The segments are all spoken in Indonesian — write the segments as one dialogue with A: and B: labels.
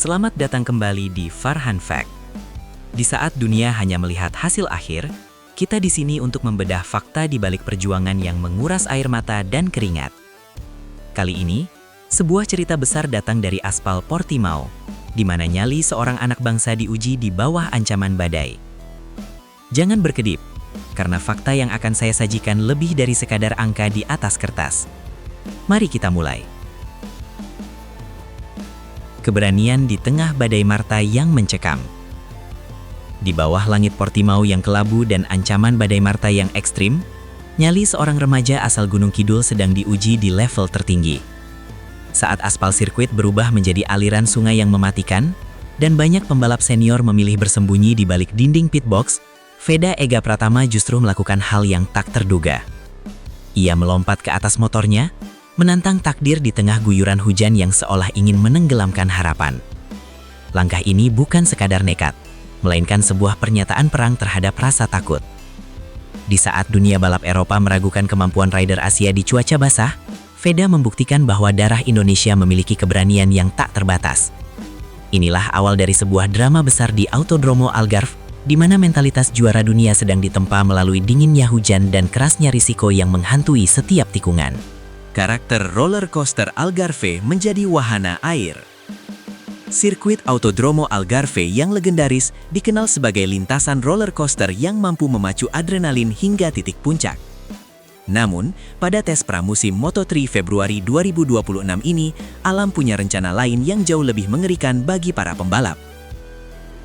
A: Selamat datang kembali di Farhan Fact. Di saat dunia hanya melihat hasil akhir, kita di sini untuk membedah fakta di balik perjuangan yang menguras air mata dan keringat. Kali ini, sebuah cerita besar datang dari aspal Portimao, di mana nyali seorang anak bangsa diuji di bawah ancaman badai. Jangan berkedip, karena fakta yang akan saya sajikan lebih dari sekadar angka di atas kertas. Mari kita mulai. Keberanian di tengah badai Marta yang mencekam. Di bawah langit Portimao yang kelabu dan ancaman badai Marta yang ekstrim, nyali seorang remaja asal Gunung Kidul sedang diuji di level tertinggi. Saat aspal sirkuit berubah menjadi aliran sungai yang mematikan, dan banyak pembalap senior memilih bersembunyi di balik dinding pitbox, Veda Ega Pratama justru melakukan hal yang tak terduga. Ia melompat ke atas motornya, menantang takdir di tengah guyuran hujan yang seolah ingin menenggelamkan harapan. Langkah ini bukan sekadar nekat, melainkan sebuah pernyataan perang terhadap rasa takut. Di saat dunia balap Eropa meragukan kemampuan rider Asia di cuaca basah, Veda membuktikan bahwa darah Indonesia memiliki keberanian yang tak terbatas. Inilah awal dari sebuah drama besar di Autodromo Algarve, di mana mentalitas juara dunia sedang ditempa melalui dinginnya hujan dan kerasnya risiko yang menghantui setiap tikungan. Karakter roller coaster Algarve menjadi wahana air. Sirkuit Autodromo Algarve yang legendaris dikenal sebagai lintasan roller coaster yang mampu memacu adrenalin hingga titik puncak. Namun, pada tes pramusim Moto3 Februari 2026 ini, alam punya rencana lain yang jauh lebih mengerikan bagi para pembalap.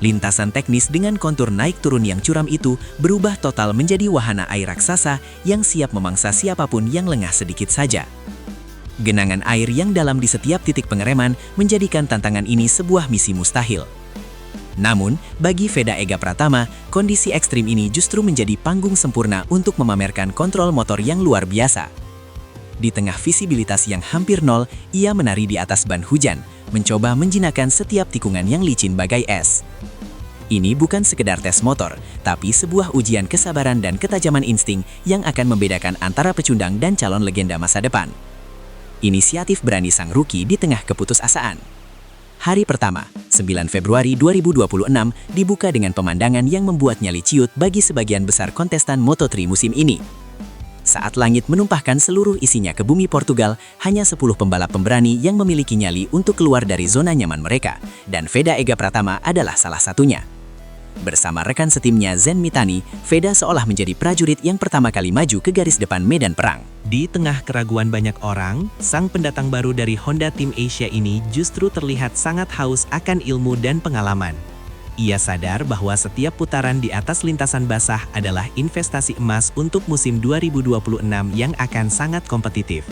A: Lintasan teknis dengan kontur naik turun yang curam itu berubah total menjadi wahana air raksasa yang siap memangsa siapapun yang lengah sedikit saja. Genangan air yang dalam di setiap titik pengereman menjadikan tantangan ini sebuah misi mustahil. Namun, bagi Veda Ega Pratama, kondisi ekstrim ini justru menjadi panggung sempurna untuk memamerkan kontrol motor yang luar biasa. Di tengah visibilitas yang hampir nol, ia menari di atas ban hujan, mencoba menjinakkan setiap tikungan yang licin bagai es. Ini bukan sekedar tes motor, tapi sebuah ujian kesabaran dan ketajaman insting yang akan membedakan antara pecundang dan calon legenda masa depan. Inisiatif berani sang rookie di tengah keputusasaan. Hari pertama, 9 Februari 2026, dibuka dengan pemandangan yang membuat nyali ciut bagi sebagian besar kontestan Moto3 musim ini. Saat langit menumpahkan seluruh isinya ke bumi Portugal, hanya 10 pembalap pemberani yang memiliki nyali untuk keluar dari zona nyaman mereka, dan Veda Ega Pratama adalah salah satunya. Bersama rekan setimnya Zen Mitani, Veda seolah menjadi prajurit yang pertama kali maju ke garis depan medan perang. Di tengah keraguan banyak orang, sang pendatang baru dari Honda Team Asia ini justru terlihat sangat haus akan ilmu dan pengalaman. Ia sadar bahwa setiap putaran di atas lintasan basah adalah investasi emas untuk musim 2026 yang akan sangat kompetitif.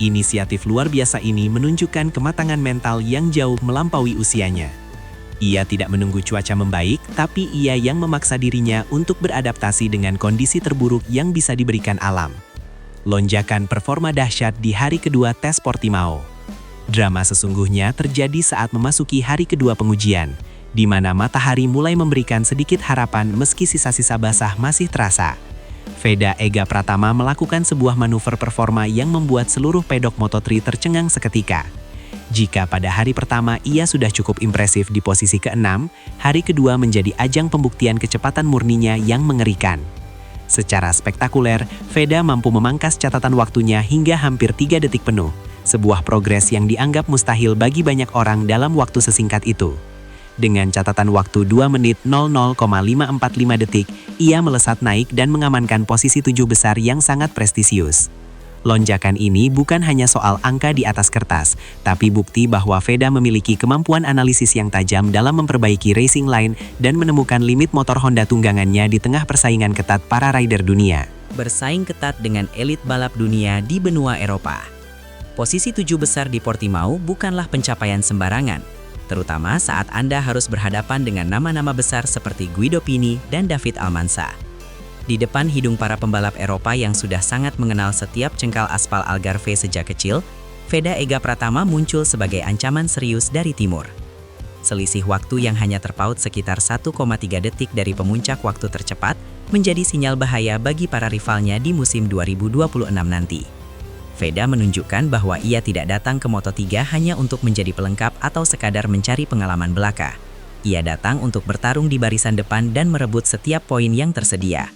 A: Inisiatif luar biasa ini menunjukkan kematangan mental yang jauh melampaui usianya. Ia tidak menunggu cuaca membaik, tapi ia yang memaksa dirinya untuk beradaptasi dengan kondisi terburuk yang bisa diberikan alam. Lonjakan performa dahsyat di hari kedua tes Portimao. Drama sesungguhnya terjadi saat memasuki hari kedua pengujian, di mana matahari mulai memberikan sedikit harapan meski sisa-sisa basah masih terasa. Veda Ega Pratama melakukan sebuah manuver performa yang membuat seluruh pedok Moto3 tercengang seketika. Jika pada hari pertama ia sudah cukup impresif di posisi ke-6, hari kedua menjadi ajang pembuktian kecepatan murninya yang mengerikan. Secara spektakuler, Veda mampu memangkas catatan waktunya hingga hampir 3 detik penuh, sebuah progres yang dianggap mustahil bagi banyak orang dalam waktu sesingkat itu. Dengan catatan waktu 2 menit 00,545 detik, ia melesat naik dan mengamankan posisi 7 besar yang sangat prestisius. Lonjakan ini bukan hanya soal angka di atas kertas, tapi bukti bahwa Veda memiliki kemampuan analisis yang tajam dalam memperbaiki racing line dan menemukan limit motor Honda tunggangannya di tengah persaingan ketat para rider dunia. Bersaing ketat dengan elit balap dunia di benua Eropa. Posisi 7 besar di Portimao bukanlah pencapaian sembarangan, terutama saat Anda harus berhadapan dengan nama-nama besar seperti Guido Pini dan David Almansa. Di depan hidung para pembalap Eropa yang sudah sangat mengenal setiap cengkal aspal Algarve sejak kecil, Veda Ega Pratama muncul sebagai ancaman serius dari timur. Selisih waktu yang hanya terpaut sekitar 1,3 detik dari pemuncak waktu tercepat menjadi sinyal bahaya bagi para rivalnya di musim 2026 nanti. Veda menunjukkan bahwa ia tidak datang ke Moto3 hanya untuk menjadi pelengkap atau sekadar mencari pengalaman belaka. Ia datang untuk bertarung di barisan depan dan merebut setiap poin yang tersedia.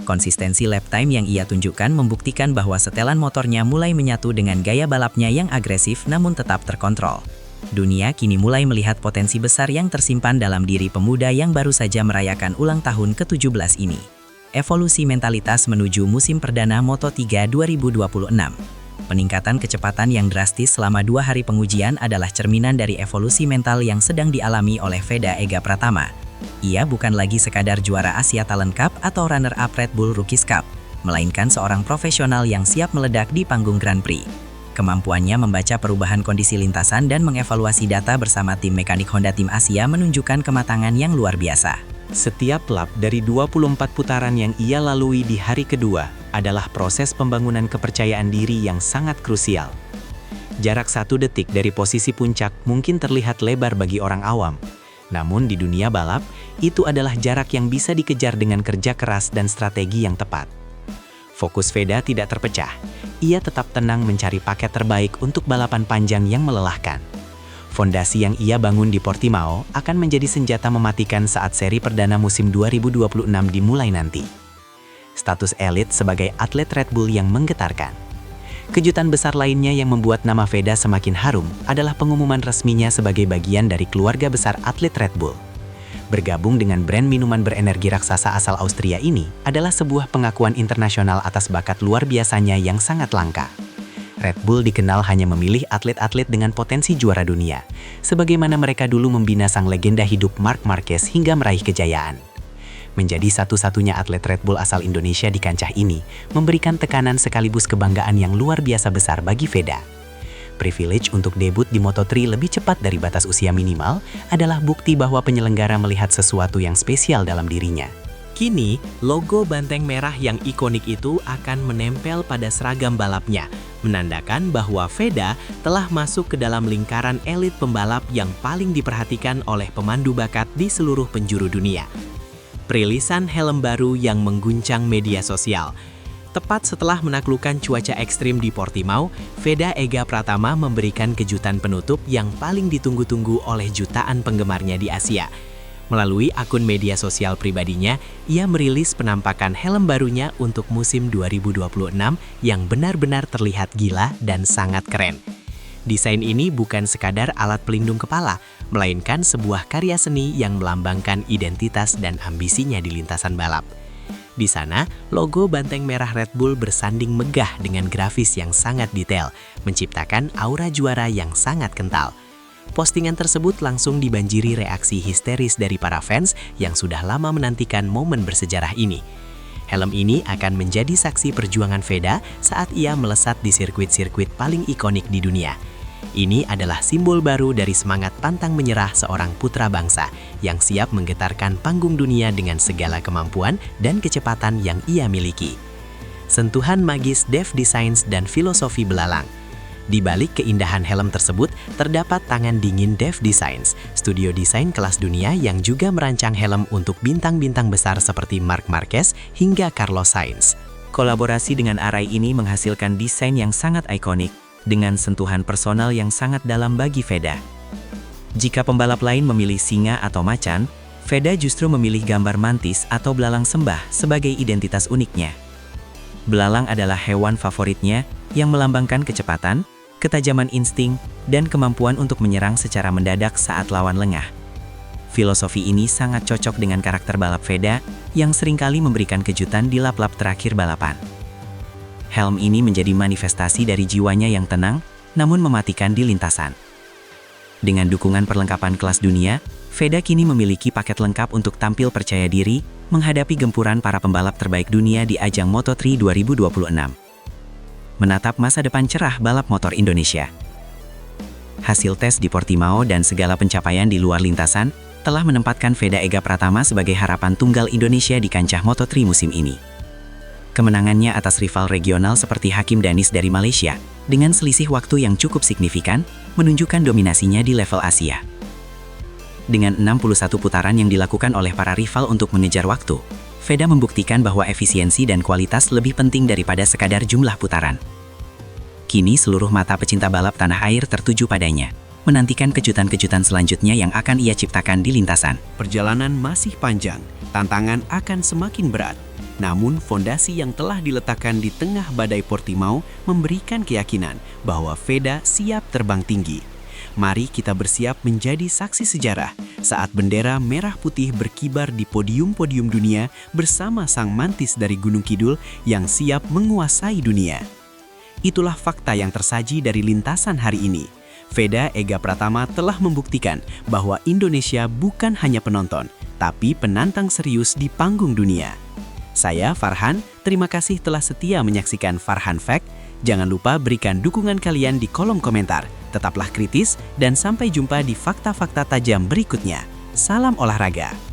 A: Konsistensi lap time yang ia tunjukkan membuktikan bahwa setelan motornya mulai menyatu dengan gaya balapnya yang agresif namun tetap terkontrol. Dunia kini mulai melihat potensi besar yang tersimpan dalam diri pemuda yang baru saja merayakan ulang tahun ke-17 ini. Evolusi mentalitas menuju musim perdana Moto3 2026. Peningkatan kecepatan yang drastis selama 2 hari pengujian adalah cerminan dari evolusi mental yang sedang dialami oleh Veda Ega Pratama. Ia bukan lagi sekadar juara Asia Talent Cup atau runner-up Red Bull Rookies Cup, melainkan seorang profesional yang siap meledak di panggung Grand Prix. Kemampuannya membaca perubahan kondisi lintasan dan mengevaluasi data bersama tim mekanik Honda Tim Asia menunjukkan kematangan yang luar biasa.
B: Setiap lap dari 24 putaran yang ia lalui di hari kedua adalah proses pembangunan kepercayaan diri yang sangat krusial. Jarak 1 detik dari posisi puncak mungkin terlihat lebar bagi orang awam. Namun di dunia balap, itu adalah jarak yang bisa dikejar dengan kerja keras dan strategi yang tepat. Fokus Veda tidak terpecah. Ia tetap tenang mencari paket terbaik untuk balapan panjang yang melelahkan. Fondasi yang ia bangun di Portimao akan menjadi senjata mematikan saat seri perdana musim 2026 dimulai nanti. Status elit sebagai atlet Red Bull yang menggetarkan. Kejutan besar lainnya yang membuat nama Veda semakin harum adalah pengumuman resminya sebagai bagian dari keluarga besar atlet Red Bull. Bergabung dengan brand minuman berenergi raksasa asal Austria ini adalah sebuah pengakuan internasional atas bakat luar biasanya yang sangat langka. Red Bull dikenal hanya memilih atlet-atlet dengan potensi juara dunia, sebagaimana mereka dulu membina sang legenda hidup Marc Marquez hingga meraih kejayaan. Menjadi satu-satunya atlet Red Bull asal Indonesia di kancah ini, memberikan tekanan sekaligus kebanggaan yang luar biasa besar bagi Veda. Privilege untuk debut di Moto3 lebih cepat dari batas usia minimal adalah bukti bahwa penyelenggara melihat sesuatu yang spesial dalam dirinya.
A: Kini, logo banteng merah yang ikonik itu akan menempel pada seragam balapnya, menandakan bahwa Veda telah masuk ke dalam lingkaran elit pembalap yang paling diperhatikan oleh pemandu bakat di seluruh penjuru dunia. Perilisan helm baru yang mengguncang media sosial. Tepat setelah menaklukkan cuaca ekstrim di Portimao, Veda Ega Pratama memberikan kejutan penutup yang paling ditunggu-tunggu oleh jutaan penggemarnya di Asia. Melalui akun media sosial pribadinya, ia merilis penampakan helm barunya untuk musim 2026 yang benar-benar terlihat gila dan sangat keren. Desain ini bukan sekadar alat pelindung kepala, melainkan sebuah karya seni yang melambangkan identitas dan ambisinya di lintasan balap. Di sana, logo banteng merah Red Bull bersanding megah dengan grafis yang sangat detail, menciptakan aura juara yang sangat kental. Postingan tersebut langsung dibanjiri reaksi histeris dari para fans yang sudah lama menantikan momen bersejarah ini. Helm ini akan menjadi saksi perjuangan Veda saat ia melesat di sirkuit-sirkuit paling ikonik di dunia. Ini adalah simbol baru dari semangat pantang menyerah seorang putra bangsa yang siap menggetarkan panggung dunia dengan segala kemampuan dan kecepatan yang ia miliki. Sentuhan magis Dev Designs dan filosofi belalang. Di balik keindahan helm tersebut, terdapat tangan dingin Dev Designs, studio desain kelas dunia yang juga merancang helm untuk bintang-bintang besar seperti Marc Marquez hingga Carlos Sainz. Kolaborasi dengan Arai ini menghasilkan desain yang sangat ikonik, dengan sentuhan personal yang sangat dalam bagi Veda. Jika pembalap lain memilih singa atau macan, Veda justru memilih gambar mantis atau belalang sembah sebagai identitas uniknya. Belalang adalah hewan favoritnya yang melambangkan kecepatan, ketajaman insting, dan kemampuan untuk menyerang secara mendadak saat lawan lengah. Filosofi ini sangat cocok dengan karakter balap Veda yang seringkali memberikan kejutan di lap-lap terakhir balapan. Helm ini menjadi manifestasi dari jiwanya yang tenang, namun mematikan di lintasan. Dengan dukungan perlengkapan kelas dunia, Veda kini memiliki paket lengkap untuk tampil percaya diri menghadapi gempuran para pembalap terbaik dunia di ajang Moto3 2026. Menatap masa depan cerah balap motor Indonesia. Hasil tes di Portimao dan segala pencapaian di luar lintasan telah menempatkan Veda Ega Pratama sebagai harapan tunggal Indonesia di kancah Moto3 musim ini. Kemenangannya atas rival regional seperti Hakim Danis dari Malaysia, dengan selisih waktu yang cukup signifikan, menunjukkan dominasinya di level Asia. Dengan 61 putaran yang dilakukan oleh para rival untuk mengejar waktu, Veda membuktikan bahwa efisiensi dan kualitas lebih penting daripada sekadar jumlah putaran. Kini seluruh mata pecinta balap tanah air tertuju padanya, menantikan kejutan-kejutan selanjutnya yang akan ia ciptakan di lintasan.
C: Perjalanan masih panjang, tantangan akan semakin berat. Namun fondasi yang telah diletakkan di tengah badai Portimao memberikan keyakinan bahwa Veda siap terbang tinggi. Mari kita bersiap menjadi saksi sejarah saat bendera merah putih berkibar di podium-podium dunia bersama sang mantis dari Gunung Kidul yang siap menguasai dunia. Itulah fakta yang tersaji dari lintasan hari ini. Veda Ega Pratama telah membuktikan bahwa Indonesia bukan hanya penonton, tapi penantang serius di panggung dunia. Saya Farhan, terima kasih telah setia menyaksikan Farhan Fact. Jangan lupa berikan dukungan kalian di kolom komentar. Tetaplah kritis dan sampai jumpa di fakta-fakta tajam berikutnya. Salam olahraga.